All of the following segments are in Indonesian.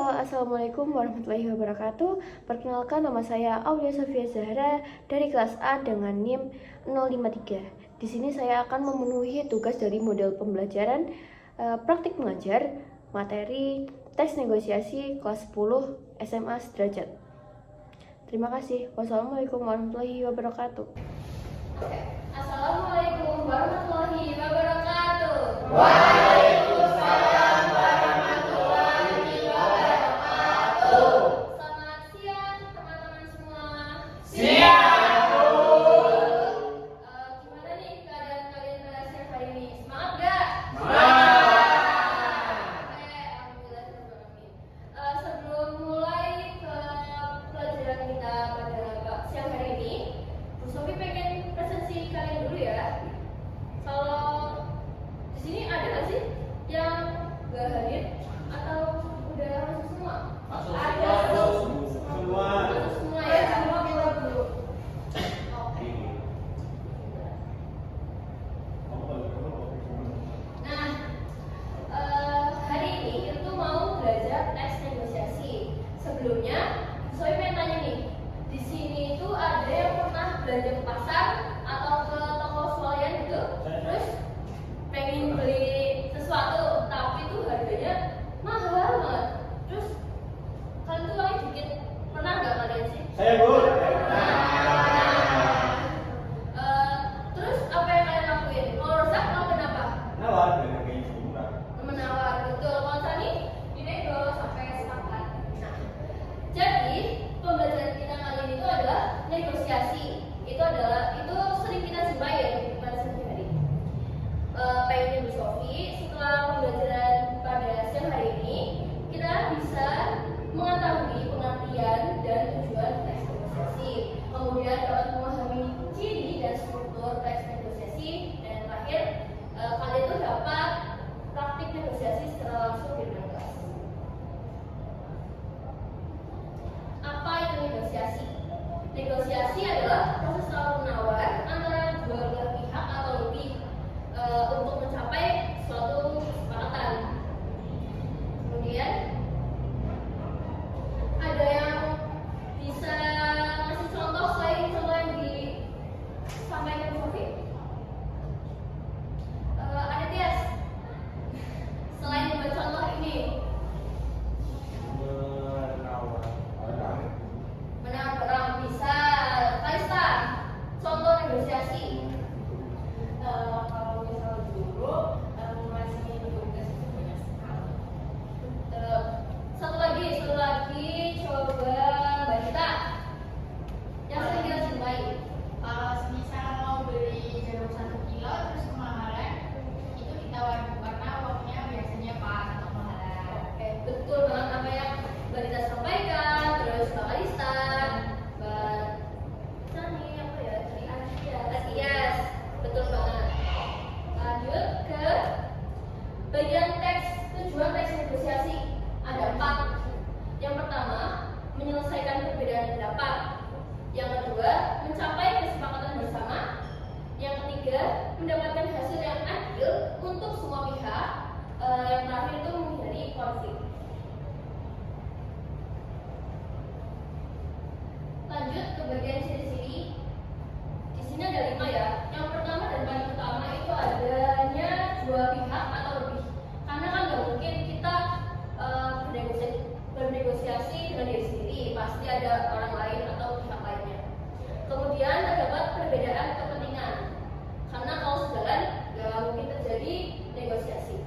Assalamualaikum warahmatullahi wabarakatuh. Perkenalkan, nama saya Aulia Sofia Zahra dari kelas A dengan NIM 053. Di sini saya akan memenuhi tugas dari model pembelajaran praktik mengajar materi tes negosiasi kelas 10 SMA sederajat. Terima kasih. Wassalamualaikum warahmatullahi wabarakatuh. Assalamualaikum warahmatullahi wabarakatuh. Waalaikumsalam warahmatullahi wabarakatuh. Selamat siang teman-teman semua. Siang, Bu. Gimana nih keadaan kalian pada siang hari ini? Semangat gak? Semangat. Oke, alhamdulillah senang banget nih. Sebelum mulai ke pelajaran kita pada siang hari ini, Bu Sofi pengen presentasi kalian dulu ya. Kalau di sini ada nggak sih yang nggak hadir atau udah masuk semua? Ada Semua. masuk semua ya. Semua kita dulu. Oke. Nah, hari ini kita tuh mau belajar teks negosiasi. Sebelumnya, saya pengen tanya nih, di sini itu ada yang pernah belanja ke pasar atau ke toko swalayan gitu, terus pengen beli sesuatu, tapi tuh harganya mahal banget. Terus kalian tuh lagi dikit, pernah nggak kalian sih? Saya, Bu. Terus apa yang kalian lakuin? Kalau rusak, mau kenapa? Nawar dengan kayaknya murah. Menawar, betul. Kalau tadi dinego sampai sepakat. Nah, jadi pembelajaran kita kali ini itu adalah negosiasi. Itu sering kita jumpai ya di depan sehari-hari. Pengennya Bu Sofi, setelah pembelajaran pada siang hari ini, kita bisa mengetahui pengertian dan tujuan teks negosiasi. Kemudian dapat memahami ciri dan struktur teks negosiasi, dan terakhir kalian itu dapat praktik negosiasi secara langsung di dalam kelas. Apa itu negosiasi? Negosiasi adalah proses tawar-menawar antara dua belah pihak atau lebih untuk mencapai suatu kesepakatan. Kemudian ada yang bisa ngasih contoh selain contoh yang disampaikan Bu Sofi? Ada Tias. Selain membuat contoh ini, menawar barang bisa. Kalista, contoh negosiasi. Kalau misal dulu ngasih tugas itu banyak sekali. Satu lagi, coba Mbak Dita. Yang sering kita jumpai. Kalau misal mau beli jarum 1 kilo terus kemahalan, itu ditawarin karena uangnya biasanya pas atau kemahalan. Oke, betul banget apa yang Mbak Dita sampaikan. Terus Mbak Kalista, Mbak Sani, apa ya? Asias, betul banget. Lanjut ke bagian teks, tujuan teks negosiasi. Ada 4. Yang pertama, menyelesaikan perbedaan pendapat. Yang kedua, mencapai kesepakatan bersama. Yang ketiga, mendapatkan hasil yang adil untuk semua pihak. Yang terakhir itu menghindari konflik. Lanjut ke bagian ciri-ciri. Di sini ada 5 ya. Yang pertama dan paling utama itu adanya dua pihak atau lebih. Karena kan nggak mungkin kita bernegosiasi dengan diri sendiri, pasti ada orang lain atau pihak lainnya. Kemudian terdapat perbedaan kepentingan, karena kalau sejalan nggak mungkin terjadi negosiasi.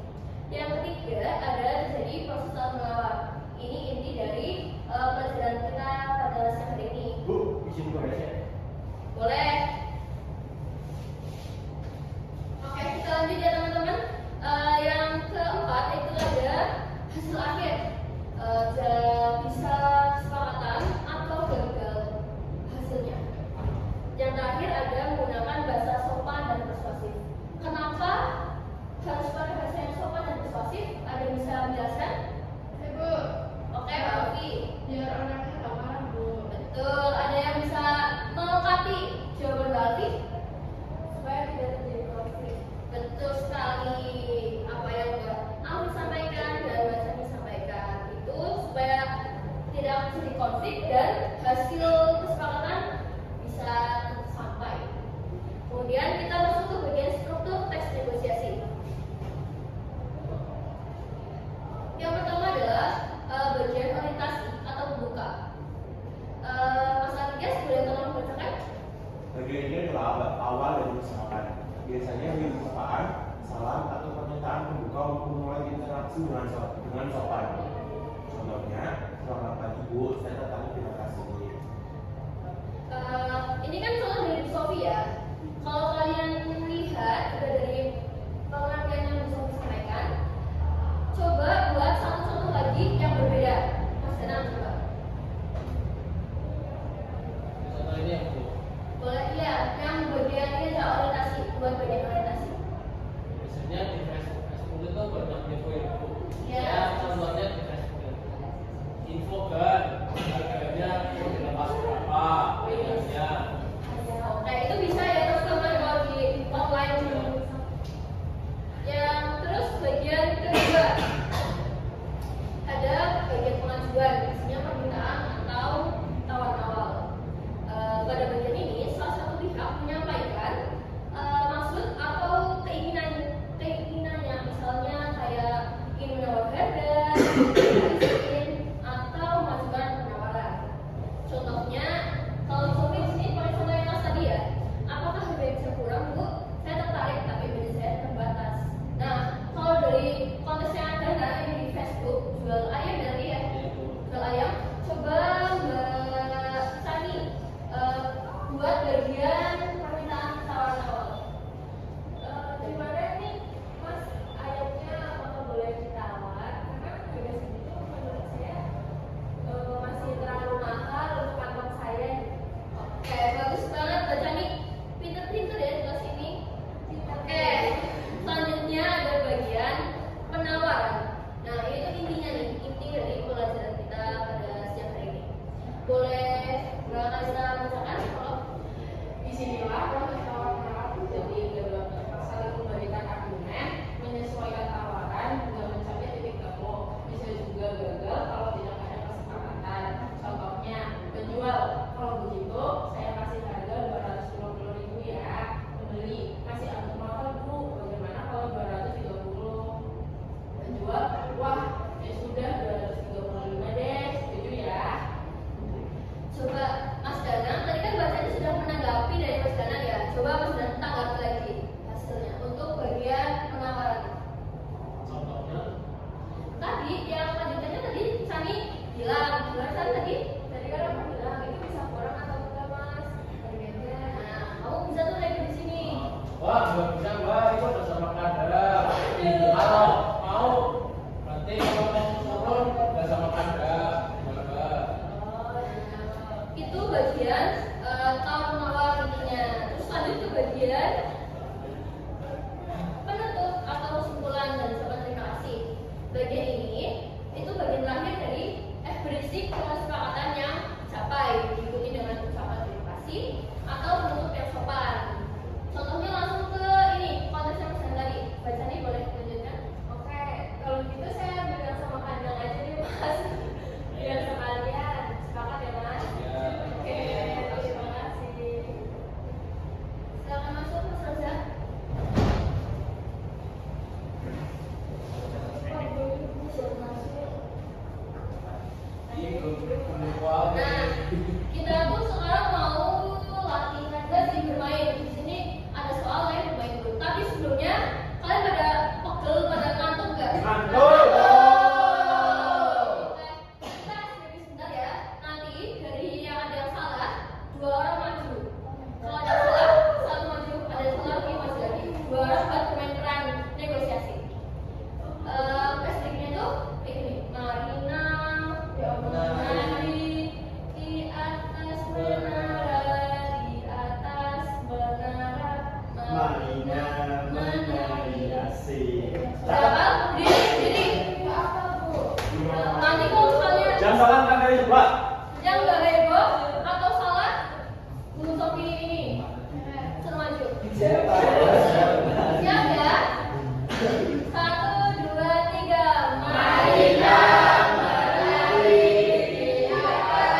Yang ketiga adalah terjadi proses tawar-menawar. Ini inti dari pelajaran kita pada siang hari ini. Bu, izin gua ya. Boleh. Oke, kita lanjut ya teman-teman. Yang keempat itu ada hasil akhir. Bisa kesepakatan atau gagal hasilnya. Yang terakhir ada menggunakan bahasa sopan dan persuasif. Kenapa harus pakai bahasa yang sopan dan persuasif? Ada yang bisa menjelaskan? Ibu, Oke, Mbak Ovi. biar orangnya nggak marah, Bu. Betul. Ada yang bisa melengkapi jawaban Mbak Ovi? Supaya tidak terjadi konflik. Betul sekali. Apa yang Mbak Awi sampaikan dan Mbak Sani sampaikan itu supaya konflik dan hasil kesepakatan bisa sampai. Kemudian kita masuk ke bagian struktur teks negosiasi. Yang pertama adalah bagian orientasi atau pembuka. Mas Alias boleh tolong membacakan? Bagian ini adalah awal dari percakapan. Biasanya percakapan, salam atau pernyataan pembuka untuk memulai interaksi dengan sopan. Contohnya, selamat pagi Bu, saya datang terima kasih. Ini kan soal dari Sofi ya. Kalau kalian lihat juga dari pengertian yang bisa disampaikan, coba buat satu-satu lagi yang berbeda. Mas Danang coba. Contoh ini yang Bu. Boleh iya, yang bagian ini ada orientasi, buat bagian orientasi. Biasanya di Facebook itu banyak info-info. Iya. Ya, kita buatnya di Facebook. Info kan, harganya dilepas berapa, harganya. Nah itu bisa ya terus kalau di online. Yang terus bagian kedua ada bagian pengajuan, isinya permintaan atau tawar awal. Pada bagian ini salah satu pihak menyampaikan maksud atau keinginannya, misalnya kayak ingin menawar harga, atau mengajukan penawaran. Contohnya, kalau Sofi di sini pakai contoh yang mas tadi ya, apakah harga bisa kurang Bu? Saya tertarik tapi budget saya terbatas. Nah, kalau dari kontes yang ada di Facebook jual ayam dari ya, jual ayam, coba Mbak Sani buat bagian permintaan tawaran awal. Gimana nih Mas, ayamnya apakah boleh ditawar? Karena harga segitu menurut saya masih terlalu mahal untuk kantong saya. Oke, bagus banget Mbak Sani. Pinter-pinter ya di kelas ini. Oke, selanjutnya ada bagian penawaran. Nah, ini tuh intinya nih, inti dari pelajaran kita pada siang hari ini. Boleh Mbak Kaisa bacakan? Kalau Disinilah proses tawar-menawar terjadi dalam saling memberikan argumen, menyesuaikan tawaran hingga mencapai titik temu. Bisa juga gagal kalau tidak ada kesepakatan. Contohnya, penjual, kalau begitu saya kasih harga 250.000 ya. Pembeli, masih agak mahal Bu, bagaimana kalau 230? Penjual, wah ya sudah 235 deh, setuju ya. coba Mas Danang, tadi kan Mbak Sani sudah menanggapi dari Mas Danang ya. Coba Mas Danang tanggapi lagi hasilnya untuk bagian penawaran. Contohnya, Tadi yang lanjutannya tadi Sani bilang, gimana Sani tadi? Tadi kan aku bilang itu bisa kurang atau enggak Mas? Harganya. Nah, kamu bisa tuh lagi di sini. wah nggak bisa Mbak, itu udah sama kadar. Kalau mau, nanti kalau mau turun udah sama kadar. Mbak. Itu bagian tawar menawar intinya. Terus lanjut ke bagian penutup atau kesimpulan dan ucapan terima kasih. Bagian ini itu bagian terakhir dari ekspresi kesepakatan yang dicapai, diikuti dengan ucapan terima kasih atau penutup yang sopan. Contohnya langsung ke ini konteks yang pesan tadi. Baca nih boleh lanjutkan. Oke, kalau gitu saya bilang sama kandang aja nih Mas. Biar sekalian. Sepakat ya Mas? Ya. Oke, terima kasih. Silakan masuk Mas Reza. Nah, kita tuh sekarang mau latihan dan bermain. Di sini ada soal lain bermain dulu. Tapi sebelumnya kalian pada pegel, pada ngantuk nggak? Ngantuk. Kita jadi sebentar ya. Nanti dari yang ada yang salah, 2 orang maju. Kalau ada yang salah, 1 maju. Ada yang salah, 5 maju lagi. 2 orang buat bermain peran negosiasi. Presiden itu ini Marina, menari di atas menara, di atas menara, Marina menari asik. Siapa? Diri. Apa Bu? Nanti kalau kalian Jangan salah kan dari coba. yang nggak heboh atau salah, Bu Sofi ini suruh maju. Siap ya? 1, 2, 3. Marina menari di atas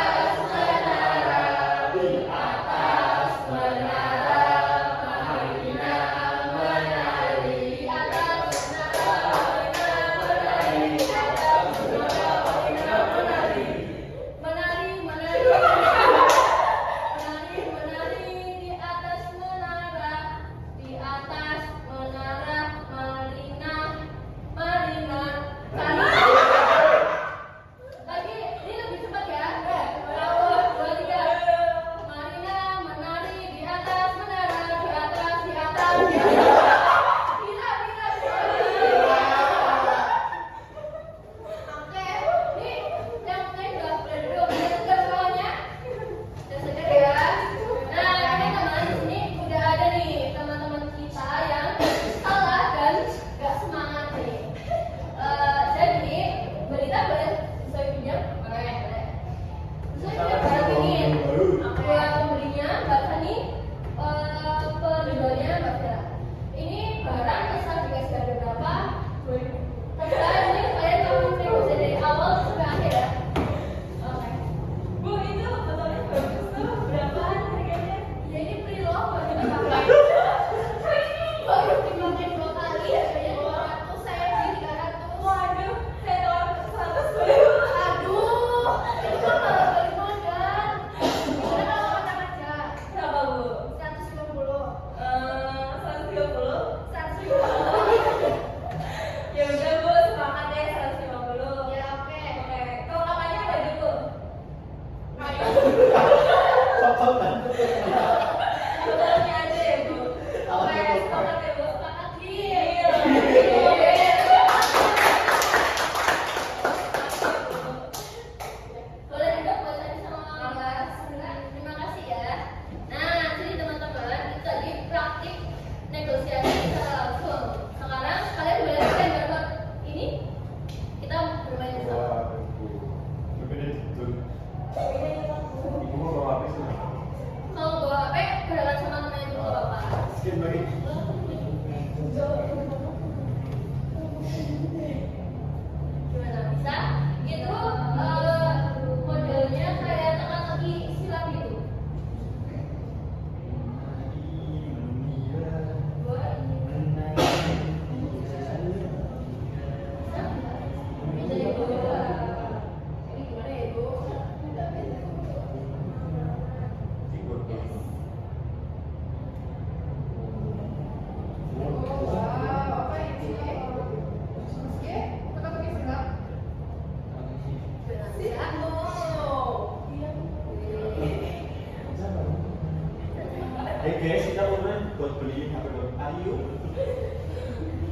guys, kita mulai buat beli HP baru. Ayo.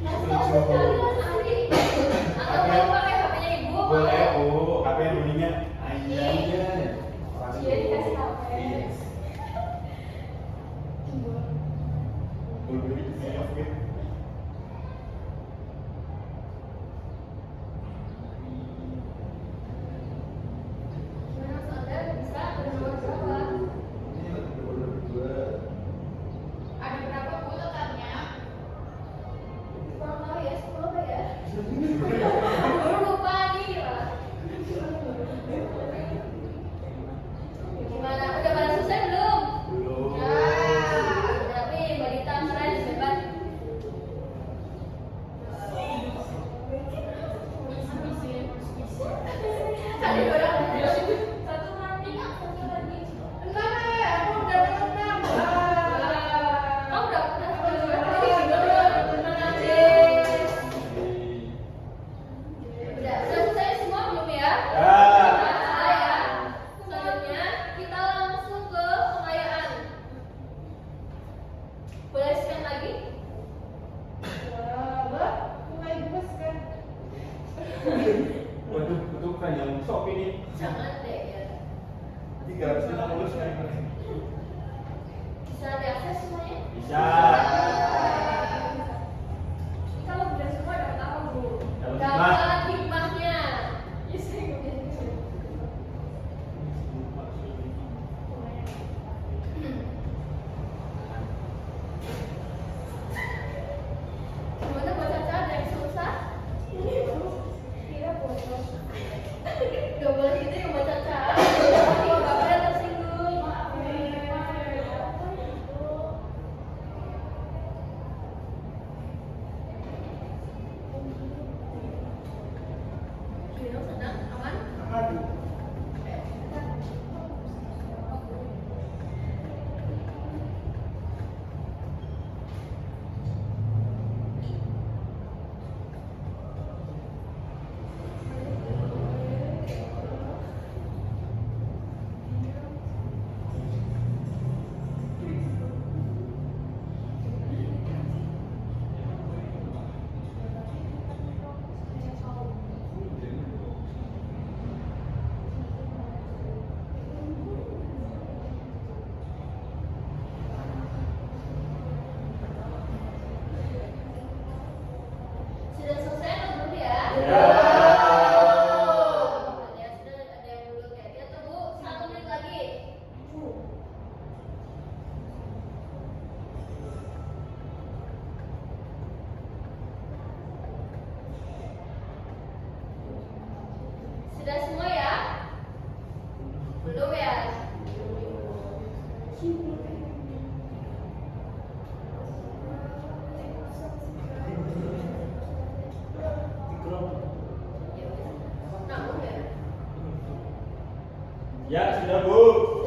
Kasih tahu sekali Mas Ari. Atau mau pakai HP-nya ibu? Boleh bu, HP yang belinya aja. Iya, dikasih tahu. Yes. Boleh beli oke. Gimana Mas Anda bisa bernomor berapa? Ini nomor 2. Ada berapa Bu totalnya? Kurang tahu ya, 10 apa ya? Baru lupa nih Pak. Gimana? Udah pada selesai belum? Belum. Tapi Mbak Dita keren hebat. Ada orang satu lagi, satu lagi. Enggak, aku udah menang. Kamu udah pernah Udah selesai semua belum ya? Ya. Selesai ya. Selanjutnya kita langsung ke pengayaan. Boleh scan lagi? Waduh, betul kan yang shop ini. Jangan deh ya. 350 sekali. Bisa diakses semuanya? Bisa. Kalau udah semua dapat apa Bu? Dapat hikmah. Dapat hikmahnya. Yes, gimana buat Caca, ada yang susah? Kira bocor. Gak boleh gitu ya buat Caca. Kalau bapak tersinggung. Gino senang, aman? Aduh. Sudah selesai atau belum ya? Ya. Ya sudah, ada yang belum ya. Kita tunggu 1 menit lagi. Sudah semua ya? Belum ya? Nah, udah. Ya, sudah Bu.